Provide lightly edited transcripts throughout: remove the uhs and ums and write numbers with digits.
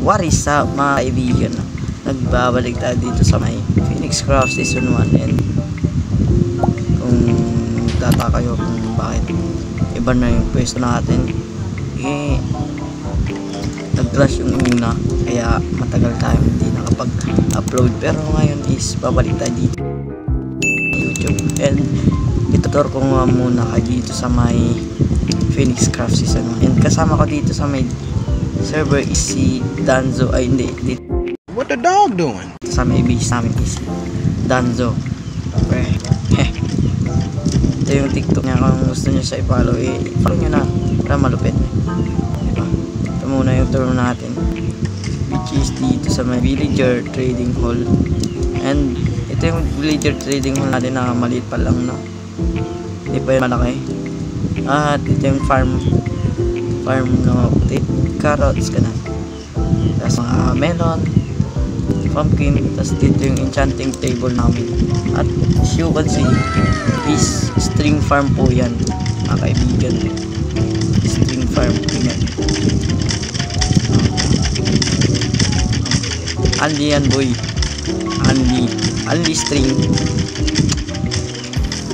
What is up mga kaibigan? Nagbabalik tayo dito sa may Phoenix Craft Season 1. And kung tataka kayo kung bakit iba na yung pwesto natin, nag-crash yung una, kaya matagal tayo hindi nakapag-upload. Pero ngayon is babalik tayo dito sa YouTube. And itutur ko nga muna kayo dito sa may Phoenix Craft Season 1. And kasama ko dito sa may server is si Danzo. Ay hindi, what the dog doing? sa may base namin is Danzo. Okay. Ito yung TikTok niya, kung gusto niya siya i-follow, follow nyo na para malupit, diba? Ito muna yung tour natin, which is dito sa may Villager Trading Hall. And ito yung Villager Trading Hall natin na maliit pa lang, no? Hindi pa yung malaki. At ito yung farm na carrots ka na, tapos mga melon, pumpkin, tapos dito yung enchanting table namin. At as you can see is string farm po yan mga kaibigan, string farm po yan. Only yan boy, only string,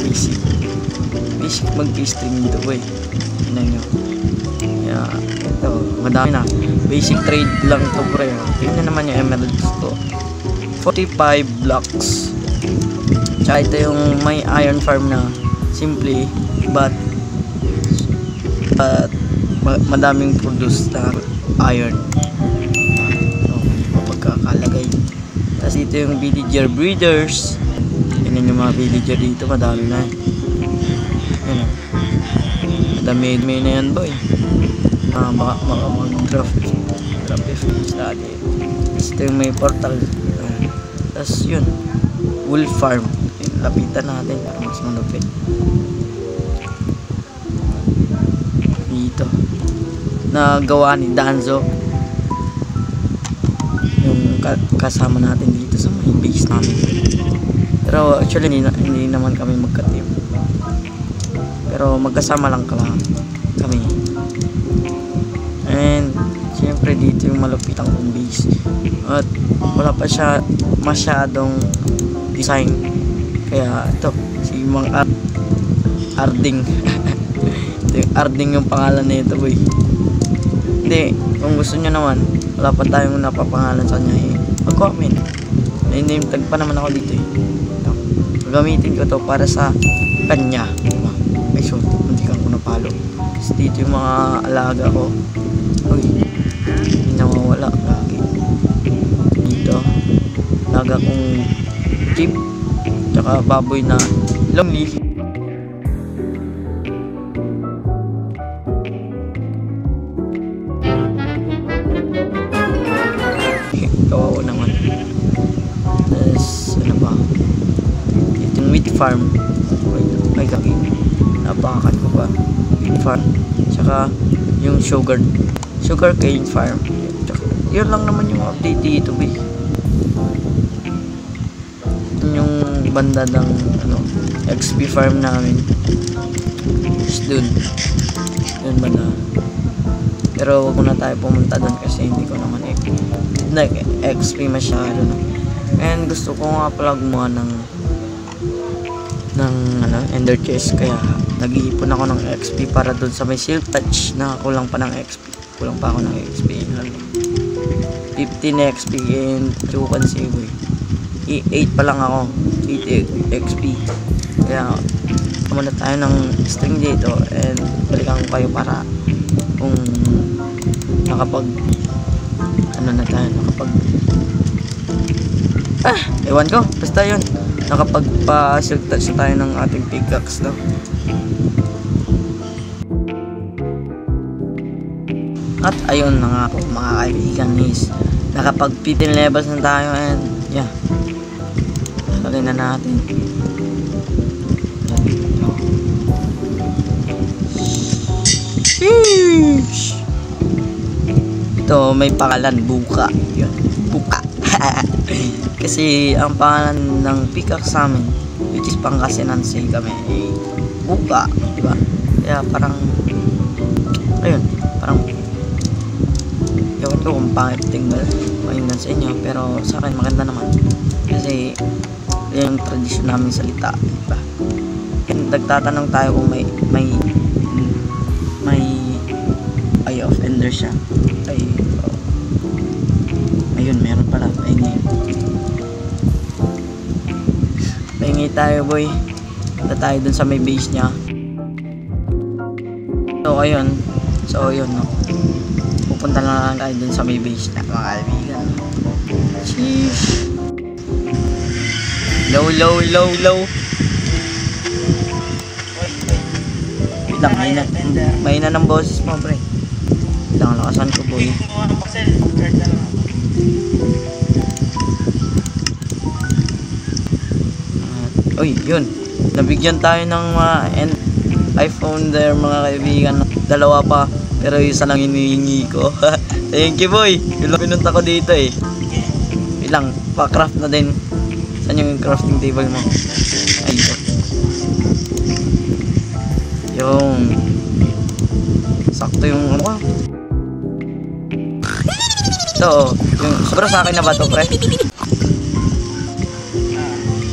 basic mag-string dito boy. Tignan nyo, ito, madami na. Basic trade lang to pre. Tingnan naman yung emeralds ko, 45 blocks. Tsaka ito yung may iron farm na simple but madaming produce na iron. Mapagkakalagay. Tapos ito yung villager breeders. Tingnan yung mga villager dito, madami na. Yan, madami na yan boy. Baka mag-draft study. Ito yung may portal. Tapos yun, wool farm. Lapitan natin para mas malupit. Dito nagawa ni Danzo, yung kasama natin dito sa may base namin. Pero actually hindi naman kami magka-team, pero magkasama lang kami. And siyempre dito yung malupit ang base, at wala pa siya masyadong design, kaya ito si Mang Arding ito yung Arding yung pangalan nito boy. Hindi, kung gusto nyo naman, wala pa tayong napapangalan sa kanya, mag-comment. Name tag pa naman ako dito ito. Gagamitin ko to para sa kanya. Ay so, hindi ka ko napalo. Kasi dito yung mga alaga ko, uy, hindi nawawala lagi. Dito alaga kong jeep, tsaka baboy na lonely. Oo naman. Tapos ano ba, itong wheat farm, ay kaki, napakan ko pa, wheat farm, tsaka yung sugar cane farm. Tsaka, yun lang naman yung update dito boy. Yung banda ng XP farm namin is dun banda, pero wag muna tayo pumunta dun kasi hindi ko naman XP masyado, no? And gusto ko nga pala gumawa ng ender chest, kaya nag-iipon ako ng XP para dun sa may silk touch na kulang pa ako ng XP. 15 XP and you can see boy, 8 pa lang ako, 8 XP. Kaya muna tayo ng string dito and balikan ko kayo para kung nakapag ewan ko, basta yun, nakapagpa-silk touch na tayo ng ating pickaxe, no? At ayun na nga po mga kaibigan, is nakapag 15 levels na tayo. And yeah, lagay na natin. Sheesh! Ito may pangalan, buka. Yun, buka. Kasi ang pangalan ng pickaxe sa amin, which is Pangasinan kami, buka, diba? Kaya parang ayun, parang ewan ko kung pangit tingnan sa inyo, pero sa akin maganda naman kasi yan yung tradisyon namin salita, diba? And nagtatanong tayo kung may eye of ender siya. Ayun, meron pala. Pahingi tayo, boy. Punta tayo dun sa may base niya. So ayun, no. Pupunta na lang tayo dun sa may base niya, mga kaibigan. Sheesh. Low. Wait lang, mahina ng boses mo, pre. Wait lang, lakasan ko, boy. Uy, yun. Nabigyan tayo ng iPhone there, mga kaibigan. Dalawa pa, pero isa lang hinihingi ko. Thank you, boy. Yung pinunta ko dito eh. Ilang, pa-craft na din. Saan yung crafting table mo? Ay, ito. Yung sakto yung ano ka. Ito, yung sobra sa akin na ba ito, pre?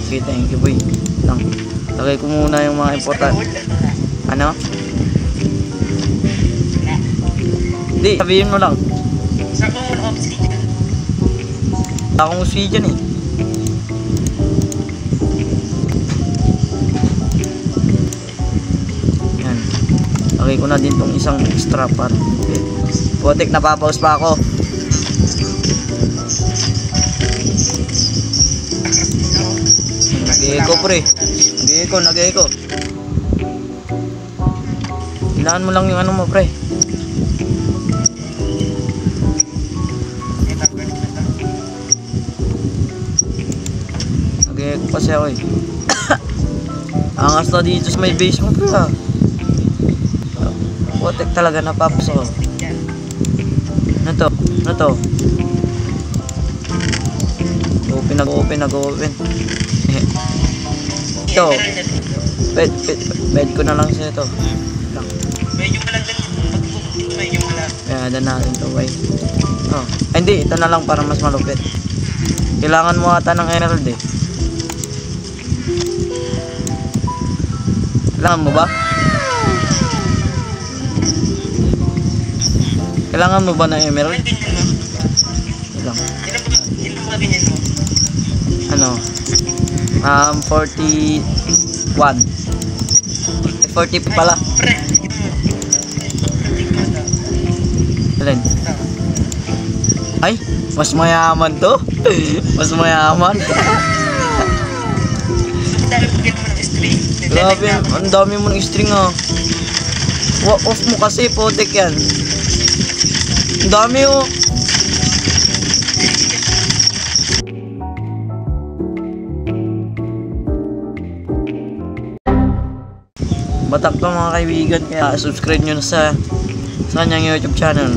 Sige, thank you, boy. Lang. Lagay ko muna yung mga important. Ano? Hindi, sabihin mo lang. Akong obsidian eh. Yan. Lagay ko na din tong isang extra part. Putik, napapaus pa ako. Nag-eco, pre. Nag-eco. Kailangan mo lang yung ano mo, pre. Nag-eco kasi ako eh. Angas na dito sa may base mo, pre. Putik talaga, napapos ako. Ano to? Nag-open. Ito. Bed ko na lang siya ito. Medyo malang. Kaya adan natin ito, boy. Oh. Ay, hindi. Ito na lang para mas malupit. Kailangan mo ata ng emerald eh. Kailangan mo ba? Kailangan mo ba ng emerald? Ilang ba ganyan mo? Ano? 41. 40 pala. Alin? Ay, mas mayaman to. Mas mayaman. Grabe, ang dami mo ng string ah. Off mo kasi, putik yan. Ang dami oh. Batak to mga kaibigan, kaya subscribe nyo na sa kanyang YouTube channel.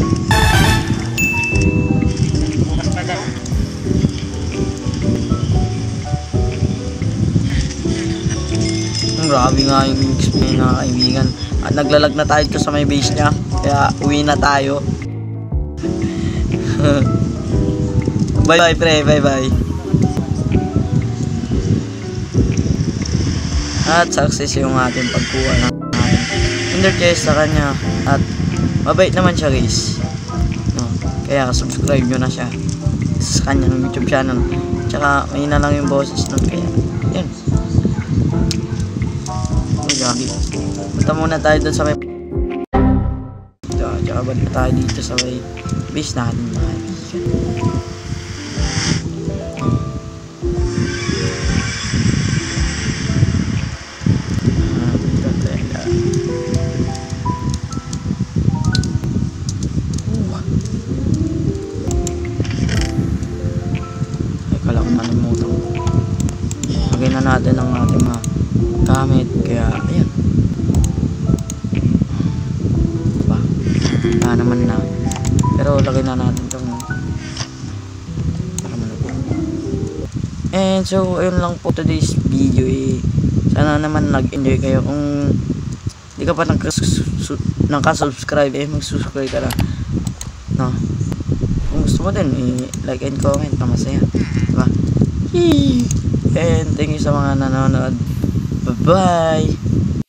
Grabe nga yung experience mga kaibigan. At naglalag na tayo sa may base niya, kaya uwi na tayo. Bye bye, pre, bye bye. At success yung ating pagkuha ng Ender chest sa kanya. At mabait naman siya, guys, no? Kaya subscribe nyo na siya sa kanyang YouTube channel. Tsaka may na lang yung boses nun, kaya yun. Gagi. Punta muna tayo dun sa may tsaka balik tayo dito sa may base natin, mga kaibigan. Lagay na natin ang ating mga gamit, kaya ayan, diba? Naman na, pero lagay na natin itong para malupit. And so ayun lang po today's video eh. Sana naman nag-enjoy kayo. Kung di ka pa nakasubscribe eh, mag-subscribe ka na, no? gusto mo din, i-like and comment na masaya. Diba? Yee! And thank you sa mga nanonood. Bye-bye!